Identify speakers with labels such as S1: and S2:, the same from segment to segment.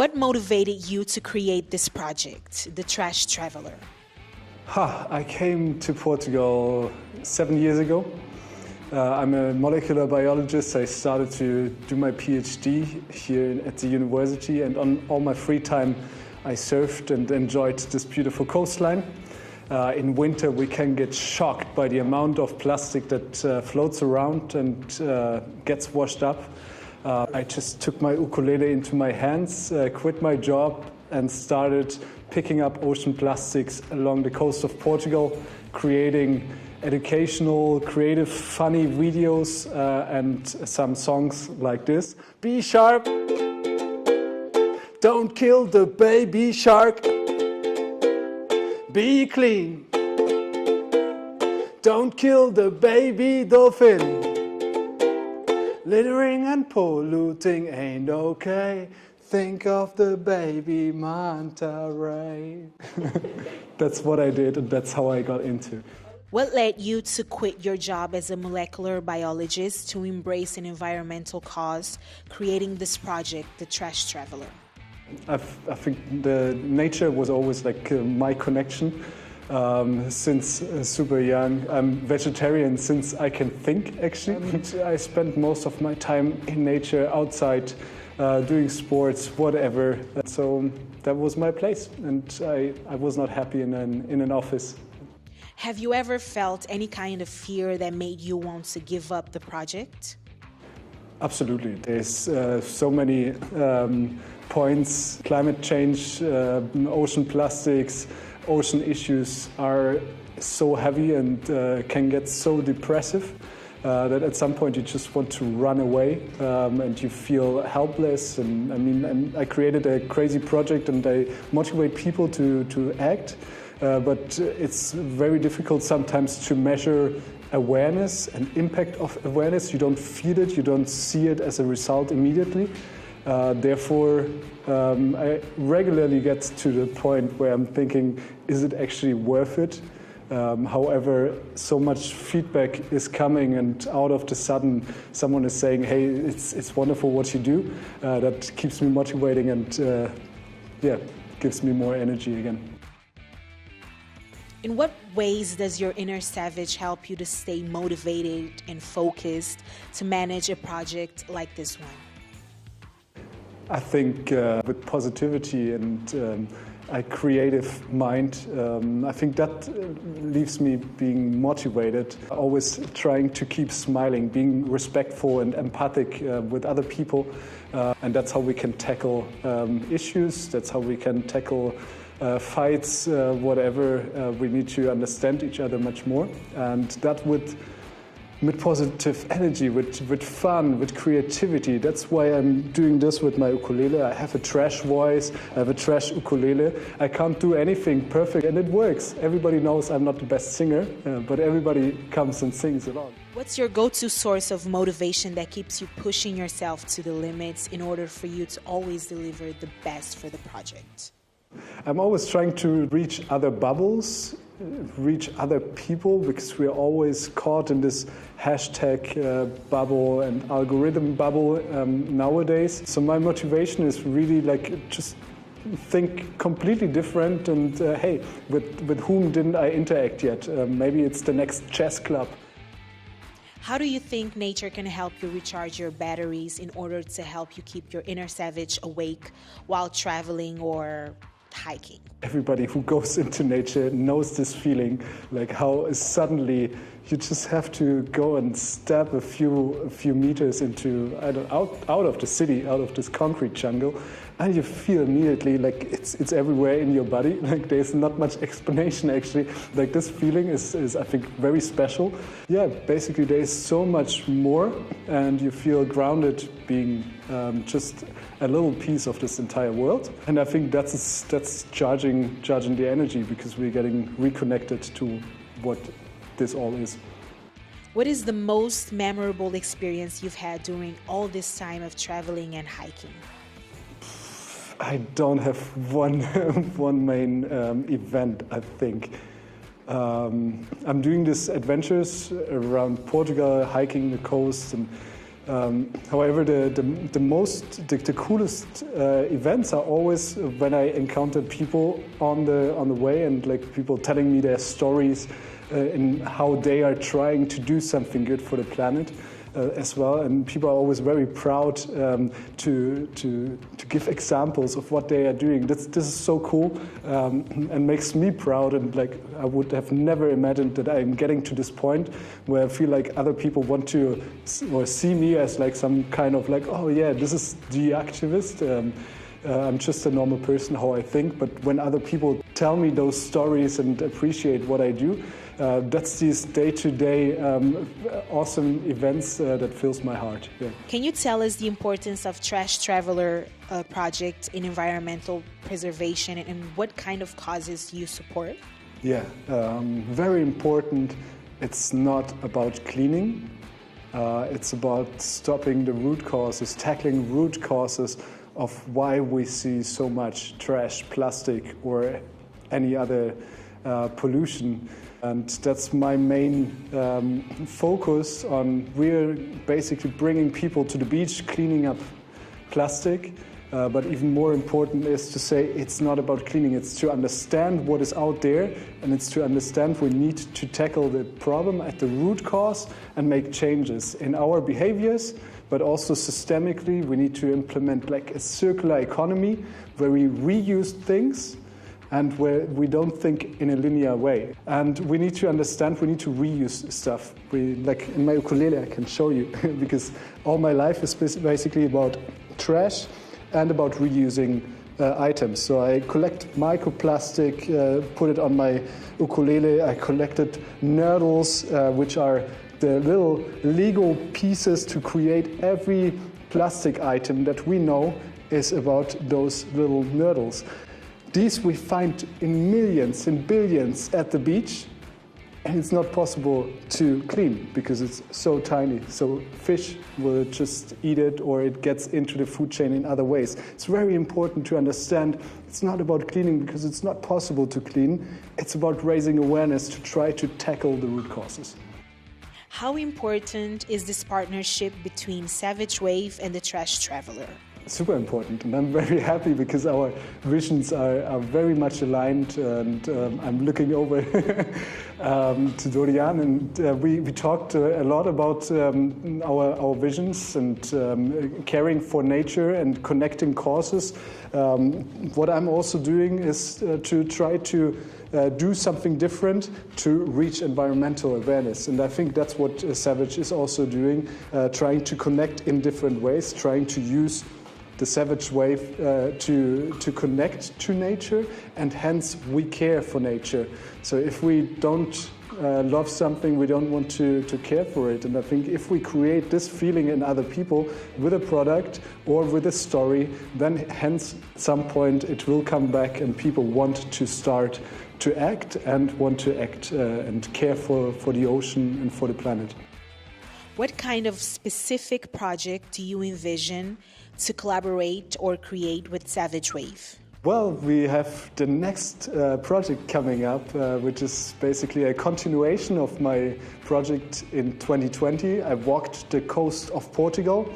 S1: What motivated you to create this project, The Trash Traveler?
S2: I came to Portugal 7 years ago. I'm a molecular biologist. I started to do my PhD here at the university, and on all my free time I surfed and enjoyed this beautiful coastline. In winter we can get shocked by the amount of plastic that floats around and gets washed up. I just took my ukulele into my hands, quit my job and started picking up ocean plastics along the coast of Portugal, creating educational, creative, funny videos and some songs like this. Be sharp, don't kill the baby shark. Be clean, don't kill the baby dolphin. Littering and polluting ain't okay. Think of the baby manta ray. That's what I did, and that's how I got into.
S1: What led you to quit your job as a molecular biologist to embrace an environmental cause, creating this project, The Trash Traveler?
S2: I think the nature was always like my connection. Since super young, I'm vegetarian since I can think, actually. I spent most of my time in nature, outside, doing sports, whatever. So that was my place, and I was not happy in an office.
S1: Have you ever felt any kind of fear that made you want to give up the project?
S2: Absolutely. There's so many points. Climate change, ocean plastics, ocean issues are so heavy and can get so depressive that at some point you just want to run away and you feel helpless. And I created a crazy project and I motivate people to act, but it's very difficult sometimes to measure awareness and impact of awareness. You don't feel it, you don't see it as a result immediately. Therefore, I regularly get to the point where I'm thinking, is it actually worth it? However, so much feedback is coming, and out of the sudden, someone is saying, hey, it's wonderful what you do. That keeps me motivating and gives me more energy again.
S1: In what ways does your inner savage help you to stay motivated and focused to manage a project like this one?
S2: I think with positivity and a creative mind, I think that leaves me being motivated, always trying to keep smiling, being respectful and empathic with other people. And that's how we can tackle issues, that's how we can tackle fights, whatever. We need to understand each other much more. And that with positive energy, with fun, with creativity. That's why I'm doing this with my ukulele. I have a trash voice, I have a trash ukulele. I can't do anything perfect, and it works. Everybody knows I'm not the best singer, but everybody comes and sings along.
S1: What's your go-to source of motivation that keeps you pushing yourself to the limits in order for you to always deliver the best for the project?
S2: I'm always trying to reach other bubbles, reach other people, because we're always caught in this hashtag bubble and algorithm bubble nowadays. So my motivation is really like just think completely different and hey, with whom didn't I interact yet? Maybe it's the next chess club.
S1: How do you think nature can help you recharge your batteries in order to help you keep your inner savage awake while traveling or hiking?
S2: Everybody who goes into nature knows this feeling, like how suddenly you just have to go and step a few meters into out of the city, out of this concrete jungle, and you feel immediately like it's everywhere in your body. Like there's not much explanation actually. Like this feeling is I think very special. Yeah, basically there's so much more, and you feel grounded being just a little piece of this entire world. And I think that's charging the energy, because we're getting reconnected to what this all is.
S1: What is the most memorable experience you've had during all this time of traveling and hiking?
S2: I don't have one main event, I think. I'm doing these adventures around Portugal, hiking the coast, and However, the coolest events are always when I encounter people on the way, and like people telling me their stories in how they are trying to do something good for the planet as well. And people are always very proud to give examples of what they are doing. This is so cool and makes me proud. And like I would have never imagined that I'm getting to this point where I feel like other people want to or see me as like some kind of like, oh yeah, this is the activist. I'm just a normal person, how I think. But when other people tell me those stories and appreciate what I do, that's these day-to-day awesome events that fills my heart. Yeah.
S1: Can you tell us the importance of Trash Traveler project in environmental preservation and what kind of causes you support?
S2: Yeah, very important. It's not about cleaning. It's about stopping the root causes, tackling root causes of why we see so much trash, plastic, or any other pollution. And that's my main focus on. We're basically bringing people to the beach, cleaning up plastic. But even more important is to say it's not about cleaning. It's to understand what is out there, and it's to understand we need to tackle the problem at the root cause and make changes in our behaviors, but also systemically. We need to implement like a circular economy where we reuse things and where we don't think in a linear way. And we need to understand we need to reuse stuff. Like in my ukulele, I can show you, because all my life is basically about trash and about reusing items. So I collect microplastic, put it on my ukulele. I collected nurdles, which are the little Lego pieces to create every plastic item that we know is about those little nurdles. These we find in millions, in billions at the beach, and it's not possible to clean because it's so tiny. So fish will just eat it, or it gets into the food chain in other ways. It's very important to understand it's not about cleaning because it's not possible to clean. It's about raising awareness to try to tackle the root causes.
S1: How important is this partnership between Savage Wave and the Trash Traveler?
S2: Super important, and I'm very happy because our visions are very much aligned, and I'm looking over to Dorian, and we talked a lot about our visions and caring for nature and connecting causes. What I'm also doing is to try to do something different to reach environmental awareness. And I think that's what Savage is also doing, trying to connect in different ways, trying to use the Savage Wave to connect to nature, and hence we care for nature. So if we don't love something, we don't want to care for it. And I think if we create this feeling in other people with a product or with a story, then hence at some point it will come back and people want to start to act and want to act and care for the ocean and for the planet.
S1: What kind of specific project do you envision to collaborate or create with Savage Wave?
S2: Well, we have the next project coming up, which is basically a continuation of my project in 2020. I walked the coast of Portugal,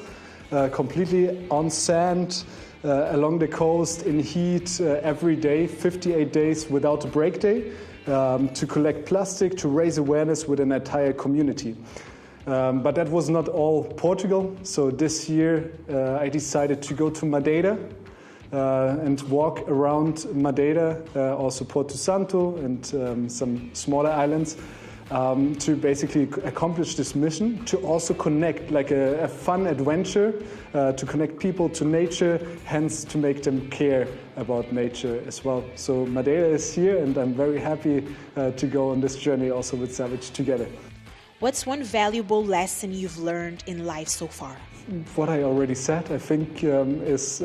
S2: completely on sand, along the coast in heat every day, 58 days without a break day, to collect plastic, to raise awareness with an entire community. But that was not all Portugal. So this year I decided to go to Madeira and walk around Madeira, also Porto Santo and some smaller islands, to basically accomplish this mission, to also connect like a fun adventure, to connect people to nature, hence to make them care about nature as well. So Madeira is here, and I'm very happy to go on this journey also with Savage together.
S1: What's one valuable lesson you've learned in life so far?
S2: What I already said, I think, is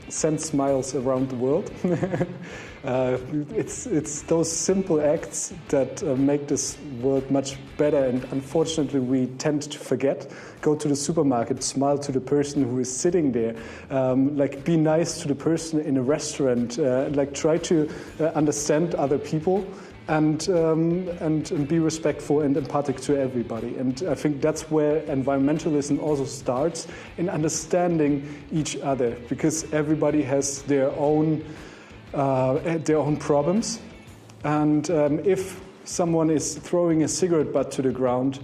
S2: send smiles around the world. It's those simple acts that make this world much better, and unfortunately we tend to forget. Go to the supermarket, smile to the person who is sitting there, like be nice to the person in a restaurant, like try to understand other people. and be respectful and empathic to everybody. And I think that's where environmentalism also starts, in understanding each other, because everybody has their own problems. And if someone is throwing a cigarette butt to the ground,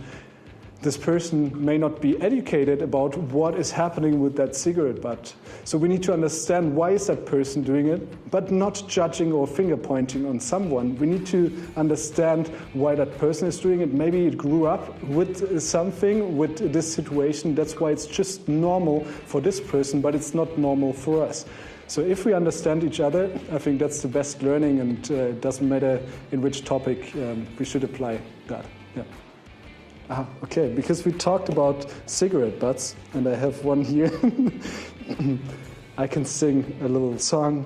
S2: this person may not be educated about what is happening with that cigarette butt. So we need to understand why is that person doing it, but not judging or finger pointing on someone. We need to understand why that person is doing it. Maybe it grew up with something, with this situation. That's why it's just normal for this person, but it's not normal for us. So if we understand each other, I think that's the best learning, and it doesn't matter in which topic we should apply that. Yeah. Okay, because we talked about cigarette butts, and I have one here. I can sing a little song.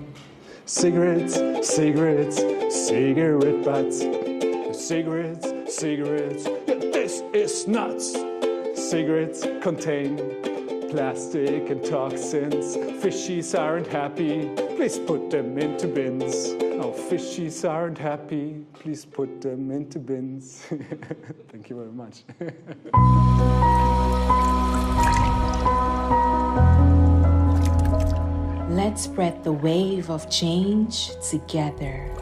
S2: Cigarettes, cigarettes, cigarette butts. Cigarettes, cigarettes, this is nuts. Cigarettes contain plastic and toxins. Fishies aren't happy, please put them into bins. Oh, fishies aren't happy, please put them into bins. Thank you very much.
S1: Let's spread the wave of change together.